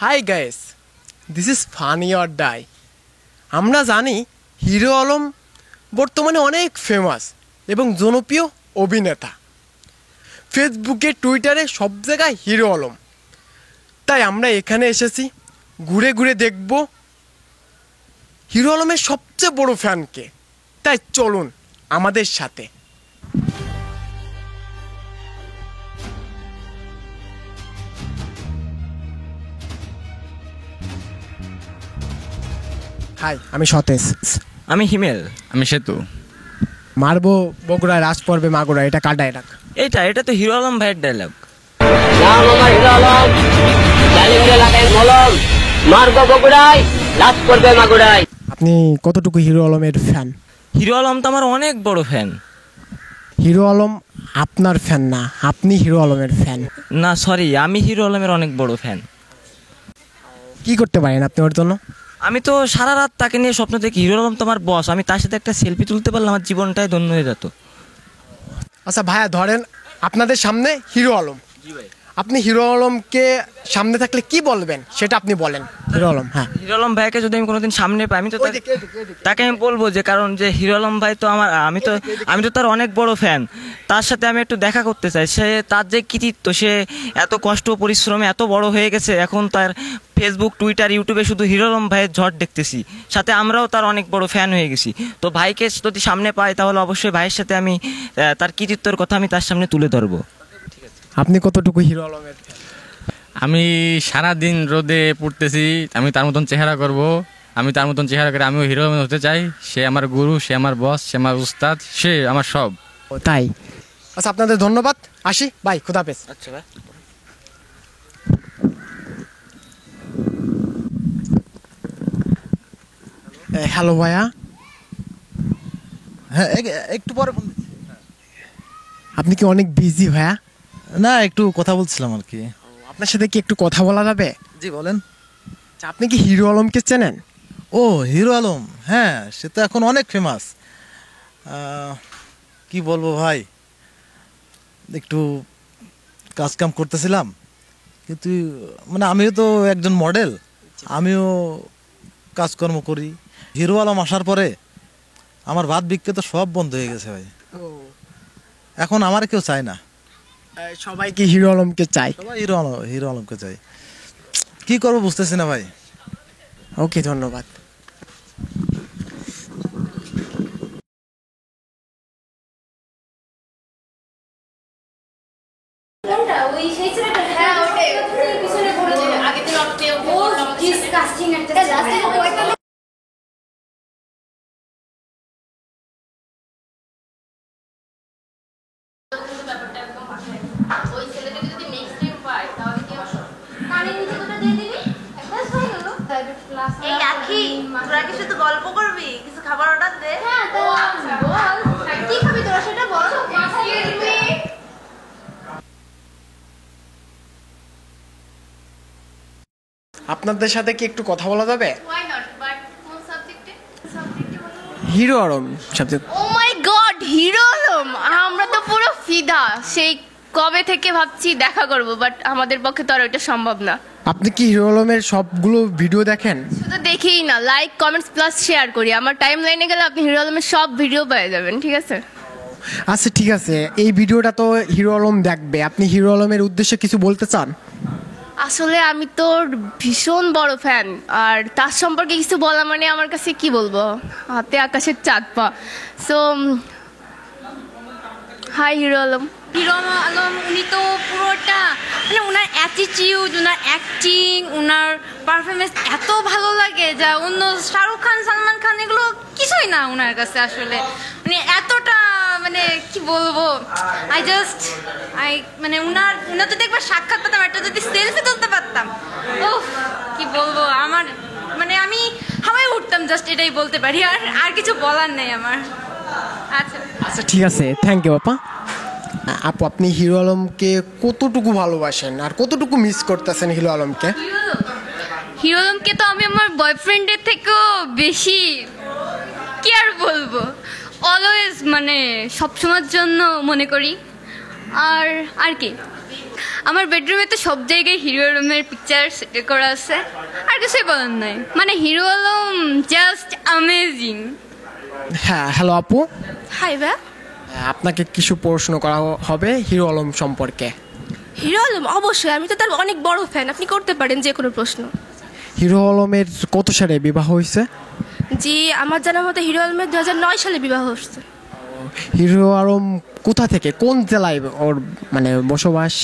High guys, this is funny or die. আমরা জানি hero Alam বর্তমানে অনেক ফেমাস এবং জনপ্রিয় অভিনেতা। ফেসবুকে, টুইটারে সব জায়গায় হিরো আলম। তাই আমরা এখানে এসেছি ঘুরে ঘুরে দেখব হিরো আলমের সবচেয়ে বড় ফ্যানকে। তাই চলুন আমাদের সাথে। হাই, আমি সতেজ। আমি হিমেল। আমি সেতু। মারবো বগুড়ায়, রাজ পড়বে মাগুরা, এটা কার ডায়লগ? এটা তো হিরো আলম ভাইয়ের ডায়লগ। আপনি কতটুকু হিরো আলমের ফ্যান? হিরো আলম তো আমার অনেক বড় ফ্যান। হিরো আলম আপনার ফ্যান না, আপনি হিরো আলমের ফ্যান। না সরি, আমি হিরো আলমের অনেক বড় ফ্যান। কি করতে পারেন আপনি ওর জন্য? আমি তো সারা রাত তাকে নিয়ে স্বপ্ন দেখি। হিরো আলম তো আমার বস, আমি তার সাথে একটা সেলফি তুলতে পারলে আমার জীবনটাই ধন্য হয়ে যেত। আচ্ছা ভাইয়া, ধরেন আপনাদের সামনে হিরো আলম। জি ভাই। আপনি হিরো আলমকে সামনে থাকলে কি বলবেন সেটা আপনি বলেন। হিরো আলম, হ্যাঁ। হিরো আলম ভাইকে যদি আমি কোনোদিন সামনে পাই, আমি তো তাকে আমি বলবো যে, কারণ যে হিরো আলম ভাই তো আমার, আমি তো তার অনেক বড় ফ্যান। তার সাথে আমি একটু দেখা করতে চাই। সে তার যে কৃতিত্ব, সে এত কষ্ট পরিশ্রমে এত বড় হয়ে গেছে, এখন তার ফেসবুক, টুইটার, ইউটিউবে শুধু হিরো আলম ভাইয়ের ঝড় দেখতেছি। সাথে আমরাও তার অনেক বড় ফ্যান হয়ে গেছি। তো ভাইকে যদি সামনে পাই তাহলে অবশ্যই ভাইয়ের সাথে আমি তার কৃতিত্বের কথা আমি তার সামনে তুলে ধরবো। আপনি কতটুকু হিরো আলমের? আমি সারাদিন রোদে পড়তেছি, আমি তার মতন চেহারা করব, আমি তার মতন চেহারা করে আমিও হিরো হতে চাই। সে আমার গুরু, সে আমার বস, সে আমার উস্তাদ, সে আমার সব। ও তাই? আচ্ছা, আপনাদের ধন্যবাদ, আসি, বাই, খুদাহাফেজ। আচ্ছা ভাই। হ্যালো ভাইয়া। হ্যাঁ, একটু পরে ফোন। আপনি কি অনেক বিজি ভাইয়া? না, একটু কথা বলছিলাম আর কি। আপনার সাথে কি একটু কথা বলা যাবে? জি বলেন। আচ্ছা, আপনি কি হিরো আলমকে চেনেন? ও, হিরো আলম, হ্যাঁ, সে তো এখন অনেক ফেমাস। কি বলবো ভাই, একটু কাজ কাম করতেছিলাম, কিন্তু মানে আমিও তো একজন মডেল, আমিও কাজকর্ম করি। হিরো আলম আসার পরে আমার ভাত বিক্রি তো সব বন্ধ হয়ে গেছে ভাই। এখন আমার কেউ চায় না। সবাই কি হিরো আলমকে চায়? সবাই হিরো আলমকে চাই। কি করবো বুঝতেছি না ভাই। ওকে, ধন্যবাদ। এই আখি, তোরা কি শুধু গল্প করবি? কিছু খাবার অর্ডার দে। হ্যাঁ, তো বল কি খাবি তোরা সেটা বল। আপনাদের সাথে কি একটু কথা বলা যাবে? Why not? But কোন সাবজেক্টে? Hero Alam subject. Oh my god, Hero Alam! আমরা তো পুরো ফিদা। সেই কবে থেকে ভাবছি দেখা করব, বাট আমাদের পক্ষে তো আর ওইটা সম্ভব না। আপনি কি হিরো আলমের সবগুলো ভিডিও দেখেন? শুধু দেখেই না, লাইক, কমেন্টস প্লাস শেয়ার করি। আমার টাইম লাইনে গেলে আপনি হিরো আলমের সব ভিডিও পেয়ে যাবেন, ঠিক আছে? আচ্ছা ঠিক আছে, এই ভিডিওটা তো হিরো আলম দেখবে, আপনি হিরো আলমের উদ্দেশ্যে কিছু বলতে চান? আসলে আমি তোর ভীষণ বড় ফ্যান, আর তার সম্পর্কে কিছু বলা মানে আমার কাছে কি বলবো, হাতে আকাশের চাঁদ পা। So hi Hero Alom. হিরো আলম উনি তো পুরোটা, মানে ওনার অ্যাটিটিউড, ওনার অ্যাক্টিং, ওনার পারফরমেন্স এত ভালো লাগে যা অন্য শাহরুখ খান, সালমান খান এগুলো কিছুই না ওনার কাছে। আসলে মানে এতটা, মানে কি বলবো, মানে ওনার যদি একবার সাক্ষাৎ পেতাম, একটা যদি সেলফি তুলতে পারতাম, ও কি বলবো, আমার মানে আমি হাওয়ায় উঠতাম, জাস্ট এটাই বলতে পারি। আর কিছু বলার নেই আমার। আচ্ছা ঠিক আছে, থ্যাংক ইউ আপা। আপু, আপনি হিরো আলমকে কতটুকু ভালোবাসেন আর কতটুকু মিস করতেছেন হিরো আলমকে? হিরো আলমকে তো আমি আমার বয়ফ্রেন্ডের থেকেও বেশি, কি আর বলবো, অলওয়েজ মানে সবসময়ের জন্য মনে করি। আর কি, আমার বেডরুমে তো সব জায়গায় হিরো আলমের পিকচার সেট করা আছে, আর কিছুই বলার নাই। মানে হিরো আলম জাস্ট অ্যামেজিং। হ্যাঁ, হ্যালো আপু, হাই ভাইয়া। আপনাকে কিছু প্রশ্ন করা হবে হিরো আলম সম্পর্কে। হিরো আলম অবশ্যই, আমি তো তার অনেক বড় ফ্যান, আপনি করতে পারেন যে কোনো প্রশ্ন। হিরো আলমের কত সালে বিবাহ হয়েছে? জি, আমার জানার মতে হিরো আলমের 2009 সালে বিবাহ হচ্ছে। হিরো আলম কোথা থেকে, কোন জেলায় ওর মানে বসবাস?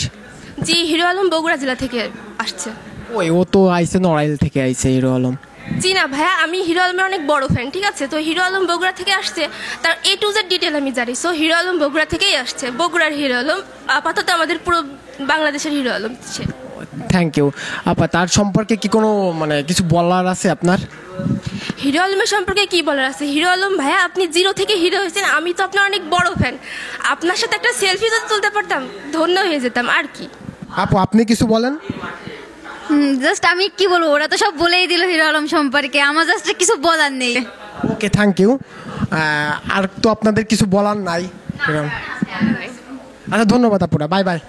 জি, হিরো আলম বগুড়া জেলা থেকে আসছে। ওই ও তো আইছে নড়াইল থেকে আইছে হিরো আলম। জি না ভাইয়া, আমি হিরো আলমের অনেক বড় ফ্যান, ঠিক আছে? তো হিরো আলম বগুড়া থেকে আসছে, তার A to Z ডিটেল আমি জানি। সো হিরো আলম বগুড়া থেকেই আসছে, বগুড়ার হিরো আলম, আপাতত আমাদের পুরো বাংলাদেশের হিরো আলম সে। থ্যাংক ইউ আপা। তার সম্পর্কে কি কোনো মানে কিছু বলার আছে আপনার? হিরো আলমের সম্পর্কে কি বলার আছে? হিরো আলম ভাইয়া, আপনি জিরো থেকে হিরো হয়েছেন, আমি তো আপনার অনেক বড় ফ্যান। আপনার সাথে একটা সেলফি যদি তুলতে পারতাম ধন্য হয়ে যেতাম, আর কি। আপু আপনি কিছু বলেন। জাস্ট আমি কি বলবো, ওরা তো সব বলেই দিল হিরো আলম সম্পর্কে, আমার জাস্ট কিছু বলার নেই। ওকে, থ্যাংক ইউ। আর তো আপনাদের কিছু বলার নাই? আচ্ছা, ধন্যবাদ আপুরা, বাই বাই।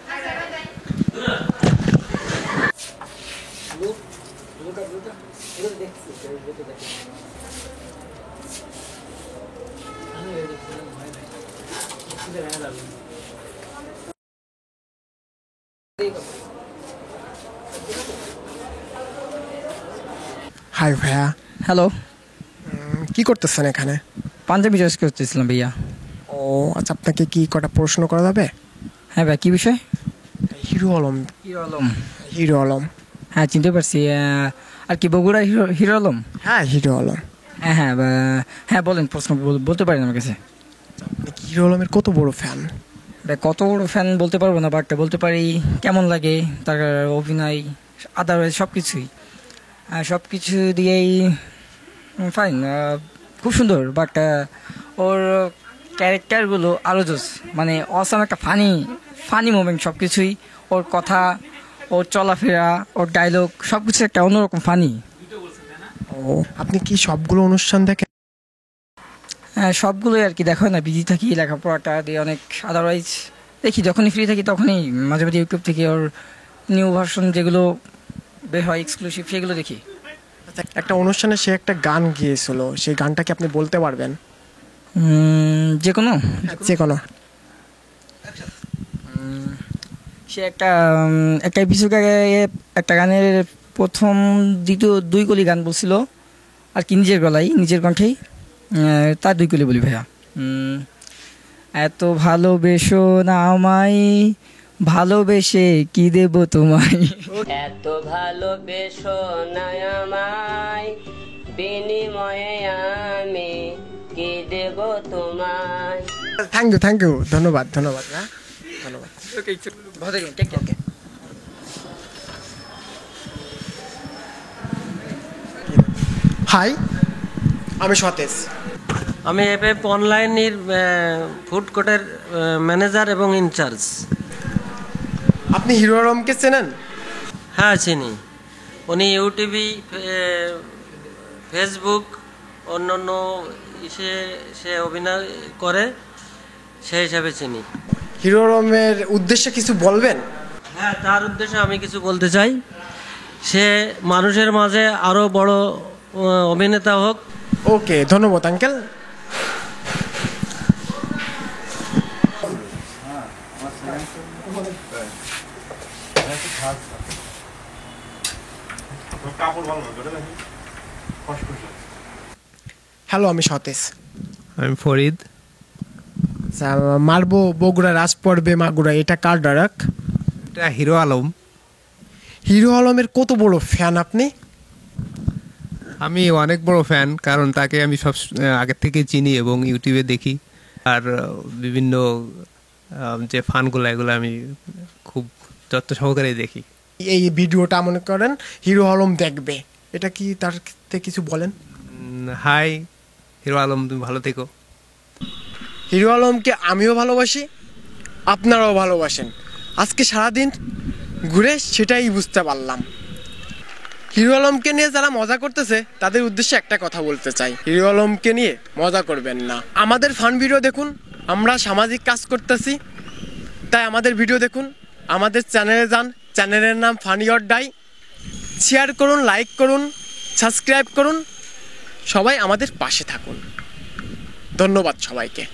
হাই ভাইয়া। হ্যালো, কি করতেছেন এখানে? পাঞ্জাবি চয়েস করতেছিলাম ভাইয়া। ও আচ্ছা, আপনাকে কি কটা প্রশ্ন করা যাবে? হ্যাঁ ভাই, কি বিষয়? হিরো আলম। হিরো আলম? হিরো আলম, হ্যাঁ চিনতে পারছি। আর কি বগুড়া হিরো আলম? হ্যাঁ হিরো আলম। হ্যাঁ হ্যাঁ হ্যাঁ, বলেন, প্রশ্ন বলতে পারেন আমার কাছে। হিরো আলমের কত বড় ফ্যান? ভাই কত বড় ফ্যান বলতে পারবো না, বাট বলতে পারি কেমন লাগে তার অভিনয়, আদারওয়াইজ সব কিছুই, সব কিছু দিয়েই ফাইন, খুব সুন্দর। বাট ওর ক্যারেক্টারগুলো আরও জোস, মানে অসাম একটা ফানি মোমেন্ট, সব কিছুই, ওর কথা, ওর চলাফেরা, ওর ডায়লগ, সব কিছু একটা অন্যরকম ফানি। ও, আপনি কি সবগুলো অনুষ্ঠান দেখেন? হ্যাঁ, সবগুলোই আর কি দেখা হয় না, বিজি থাকি লেখাপড়াটা দিয়ে অনেক। আদারওয়াইজ দেখি, যখনই ফ্রি থাকি তখনই মাঝে মাঝে ইউটিউব থেকে ওর নিউ ভার্সন যেগুলো বের হয় এক্সক্লুসিভ, সেগুলো দেখি। আচ্ছা, একটা অনুষ্ঠানে সে একটা গান গিয়েছিল, সেই গানটা কি আপনি বলতে পারবেন? যে কোনো যে কোনো। সে একটা এপিসোড আগে একটা গানের প্রথম দ্বিতীয় 2 কলি গান বলছিল আর কি, নিজের গলায়, নিজের কণ্ঠেই, তার 2 কলি বলি ভাইয়া। এত ভালোবেসো না আমায়, ভালোবেসে কি দেব তোমায়, এত ভালোবেসো না আমায়, বিনিময়ে আমি কি দেব তোমায়। থ্যাংক ইউ, ধন্যবাদ। হ্যাঁ, ধন্যবাদ। হাই, আমি সতেজ। আমি এফএফ অনলাইনের ফুড কোর্টের ম্যানেজার এবং ইনচার্জ। আপনি হিরো আলমকে চেনেন? হ্যাঁ চিনি, উনি ইউটিউবে, ফেসবুক, অন্যান্য সে অভিনয় করে, সেই হিসাবে চিনি। হিরো আলমের উদ্দেশ্যে কিছু বলবেন? হ্যাঁ, তার উদ্দেশ্যে আমি কিছু বলতে চাই। সে মানুষের মাঝে আরও বড় অভিনেতা হোক। ওকে, ধন্যবাদ আঙ্কেল। হ্যালো, আমি সতেজ। আমি ফরিদ। মারবো বগুড়া রাজপর্বে মাগুরা, এটা কার ডারাক? এটা হিরো আলম। হিরো আলমের কত বড় ফ্যান আপনি? আমি অনেক বড় ফ্যান, কারণ তাকে আমি সব আগের থেকে চিনি এবং ইউটিউবে দেখি, আর বিভিন্ন যে ফানগুলো, এগুলো আমি খুব যত্ন সহকারে দেখি। এই ভিডিওটা মনে করেন হিরো আলম দেখবে, এটা কি তার কিছু বলেন? হাই হিরো আলম, তুমি ভালো থেকো। হিরো আলমকে আমিও ভালোবাসি, আপনারাও ভালোবাসেন। আজকে সারাদিন ঘুরে সেটাই বুঝতে পারলাম। হিরো আলমকে নিয়ে যারা মজা করতেছে তাদের উদ্দেশ্যে একটা কথা বলতে চাই, হিরো আলমকে নিয়ে মজা করবেন না। আমাদের ফান ভিডিও দেখুন, আমরা সামাজিক কাজ করতেছি, তাই আমাদের ভিডিও দেখুন, আমাদের চ্যানেলে যান, চ্যানেলের নাম ফানি অর ডাই। শেয়ার করুন, লাইক করুন, সাবস্ক্রাইব করুন, সবাই আমাদের পাশে থাকুন। ধন্যবাদ সবাইকে।